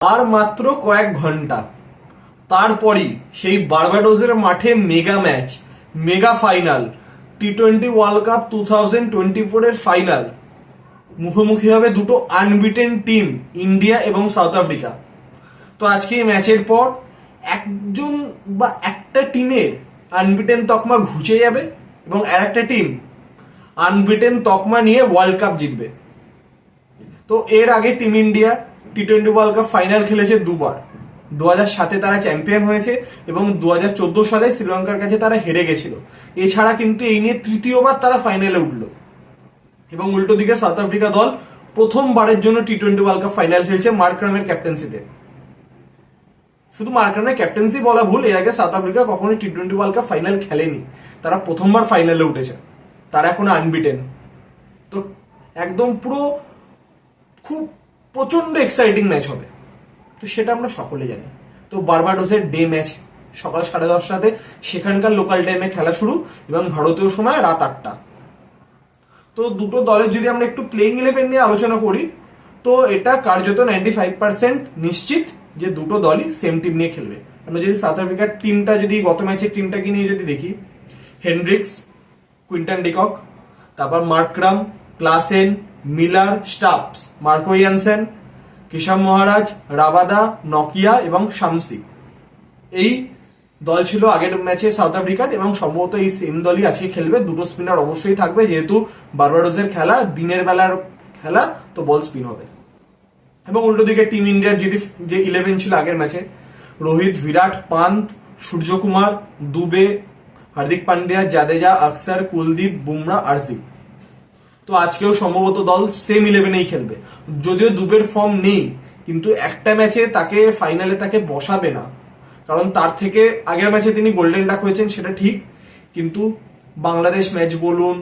আর মাত্র কয়েক ঘন্টা তারপরই সেই বার্বাডোসের মাঠে মেগা ম্যাচ, মেগা ফাইনাল, টি-20 ওয়ার্ল্ড কাপ 2024-এর ফাইনাল। মুখোমুখি হবে দুটো আনবিটেন টিম, ইন্ডিয়া এবং সাউথ আফ্রিকা। তো আজকে এই ম্যাচের পর একজন বা একটা টিমের আনবিটেন তকমা ঘুচে যাবে এবং আর একটা টিম আনবিটেন তকমা নিয়ে ওয়ার্ল্ড কাপ জিতবে। তো এর আগে টিম ইন্ডিয়া টি-20 ওয়ার্ল্ড কাপ ফাইনাল খেলেছে দুবার। 2007-এ তারা চ্যাম্পিয়ন হয়েছে এবং 2014 সালে শ্রীলঙ্কার কাছে তারা হেরে গেছিল। এছাড়া কিন্তু এই নিয়ে তৃতীয়বার তারা ফাইনালে উঠলো। এবং উল্টো দিকে সাউথ আফ্রিকা দল প্রথমবারের জন্য টি-20 ওয়ার্ল্ড কাপ ফাইনাল খেলছে মার্করামের ক্যাপ্টেন্সিতে। শুধু মার্করামের ক্যাপ্টেন্সি বলা ভুল, এর আগে সাউথ আফ্রিকা কখনো টি-20 ওয়ার্ল্ড কাপ ফাইনাল খেলেনি, তারা প্রথমবার ফাইনালে উঠেছে, তারা এখনো আনবিটেন। তো একদম পুরো খুব প্রচন্ড এক্সাইটিং ম্যাচ হবে, তো সেটা আমরা সকলে জানি। তো বার্বাডোসের ডে ম্যাচ সকাল 10:30টাতে, সেখানকার লোকাল টাইমে খেলা শুরু এবং ভারতীয় সময় রাত 8টা। তো দুটো দলের যদি আমরা একটু প্লেইং 11 নিয়ে আলোচনা করি, তো এটা কার্যত 95% নিশ্চিত যে দুটো দলই সেম টিম নিয়ে খেলবে। আমরা যদি সাউথ আফ্রিকার টিমটা, যদি গত ম্যাচের টিমটাকে নিয়ে যদি দেখি, হেনড্রিক্স, কুইন্টন ডিকক, তারপর Markram, Klaasen, Miller, Stubbs, Marco Jansen, Keshav Maharaj, Rabada, নকিয়া এবং শামসি। এই দল ছিল আগের ম্যাচে সাউথ আফ্রিকার এবং সম্ভবত এই সেম দলই আজকে খেলবে। দুটো স্পিনার অবশ্যই থাকবে, যেহেতু বার্বাডোসের খেলা দিনের বেলার খেলা, তো বল স্পিন হবে। এবং উল্টো দিকে টিম ইন্ডিয়ার যদি যে 11 ছিল আগের ম্যাচে, রোহিত, বিরাট, পান্ত, সূর্যকুমার, দুবে, হার্দিক পান্ডিয়া, জাদেজা, আকসার, কুলদীপ, বুমরা, আর্শদীপ। তো আজকেও সম্ভবত দল সেম 11-এই খেলবে। যদিও দুবের ফর্ম নেই, কিন্তু একটা ম্যাচে তাকে ফাইনালে তাকে বসাবে না, কারণ তার থেকে আগের ম্যাচে তিনি গোল্ডেন ডাক হয়েছেন সেটা ঠিক, কিন্তু বাংলাদেশ ম্যাচ বলুন,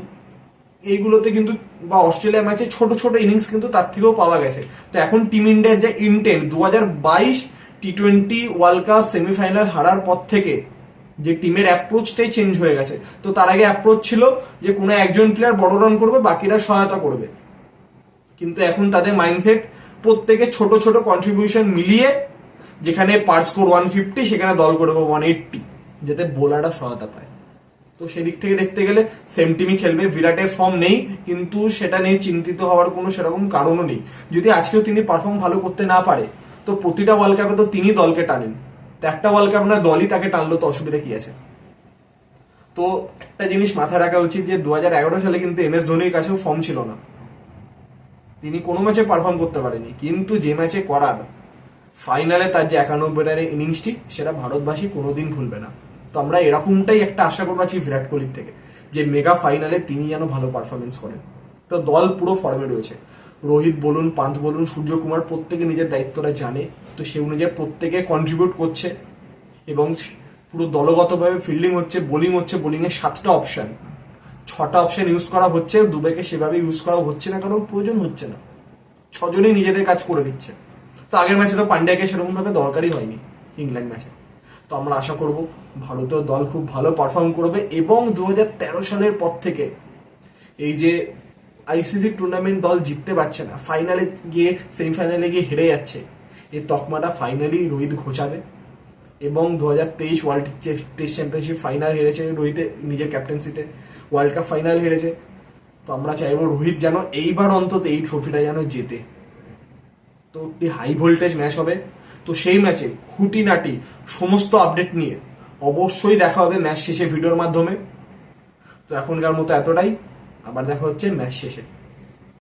এইগুলোতে কিন্তু বা অস্ট্রেলিয়া ম্যাচে ছোট ছোট ইনিংস কিন্তু তার থেকেও পাওয়া গেছে। তো এখন টিম ইন্ডিয়ার যে ইন্টেন্ট, 2022 টি-20 ওয়ার্ল্ড কাপ সেমিফাইনাল হারার পর থেকে যে টিমের অ্যাপ্রোচটাই চেঞ্জ হয়ে গেছে। তো তার আগে অ্যাপ্রোচ ছিল যে কোনো একজন প্লেয়ার বড় রান করবে, বাকিরা সহায়তা করবে, কিন্তু এখন তাদের মাইন্ডসেট প্রত্যেকে ছোট ছোট কন্ট্রিবিউশন মিলিয়ে, যেখানে পার স্কোর 150 সেখানে দল করবে 180, যাতে বোলাররা সহায়তা পায়। তো সেদিক থেকে দেখতে গেলে সেম টিমই খেলবে। বিরাটের ফর্ম নেই, কিন্তু সেটা নিয়ে চিন্তিত হওয়ার কোনো সেরকম কারণও নেই। যদি আজকেও তিনি পারফর্ম ভালো করতে না পারে, তো প্রতিটা ওয়ার্ল্ড কাপে তো তিনি দলকে টানেন, তো একটা ওয়ার্ল্ড কাপ না দলই তাকে টানলো, তো অসুবিধা কি আছে? তো একটা জিনিস মাথায় রাখা উচিত যে 2011 সালে কিন্তু MS ধোনির কাছেও ফর্ম ছিল না, তিনি কোনো ম্যাচে পারফর্ম করতে পারেনি, কিন্তু যে ম্যাচে করার ফাইনালে তার যে 91 রানের ইনিংসটি, সেটা ভারতবাসী কোনোদিন ভুলবে না। তো আমরা এরকমটাই একটা আশা করবো আছি বিরাট কোহলির থেকে, যে মেগা ফাইনালে তিনি যেন ভালো পারফরমেন্স করেন। তো দল পুরো ফর্মে রয়েছে, রোহিত বলুন, পান্ত বলুন, সূর্যকুমার, প্রত্যেকে নিজের দায়িত্বটা জানে, তো সে অনুযায়ী প্রত্যেকে কন্ট্রিবিউট করছে এবং পুরো দলগতভাবে ফিল্ডিং হচ্ছে, বোলিং হচ্ছে, বোলিংয়ে 7টা অপশন, 6টা অপশন ইউজ করা হচ্ছে। দুবেকে সেভাবে ইউজ করা হচ্ছে না, কারণ প্রয়োজন হচ্ছে না, 6জনই নিজেদের কাজ করে দিচ্ছে। তো আগের ম্যাচে তো পান্ডিয়াকে সেরকম ভাবে দরকারই হয়নি ইংল্যান্ড ম্যাচে। তো আমরা আশা করব ভারতীয় দল খুব ভালো পারফর্ম করবে এবং 2013 সালের পর থেকে এই যে ICC টুর্নামেন্ট দল জিততে পারছে না, ফাইনালে গিয়ে সেমিফাইনালে গিয়ে হেরে যাচ্ছে, এই তকমাটা ফাইনালি রোহিত ঘোচাবে। এবং 2023 ওয়ার্ল্ড টেস্ট চ্যাম্পিয়নশিপ ফাইনাল হেরেছে রোহিতে নিজের ক্যাপ্টেন্সিতে, ওয়ার্ল্ড কাপ ফাইনাল হেরেছে। তো আমরা চাইবো রোহিত যেন এইবার অন্তত এই ট্রফিটা যেন জেতে। তো একটি হাই ভোল্টেজ ম্যাচ হবে। তো সেই ম্যাচে খুঁটিনাটি সমস্ত আপডেট নিয়ে অবশ্যই দেখা হবে ম্যাচ শেষে ভিডিওর মাধ্যমে। তো এখনকার মতো এতটাই, আবার দেখা হচ্ছে ম্যাচ শেষে।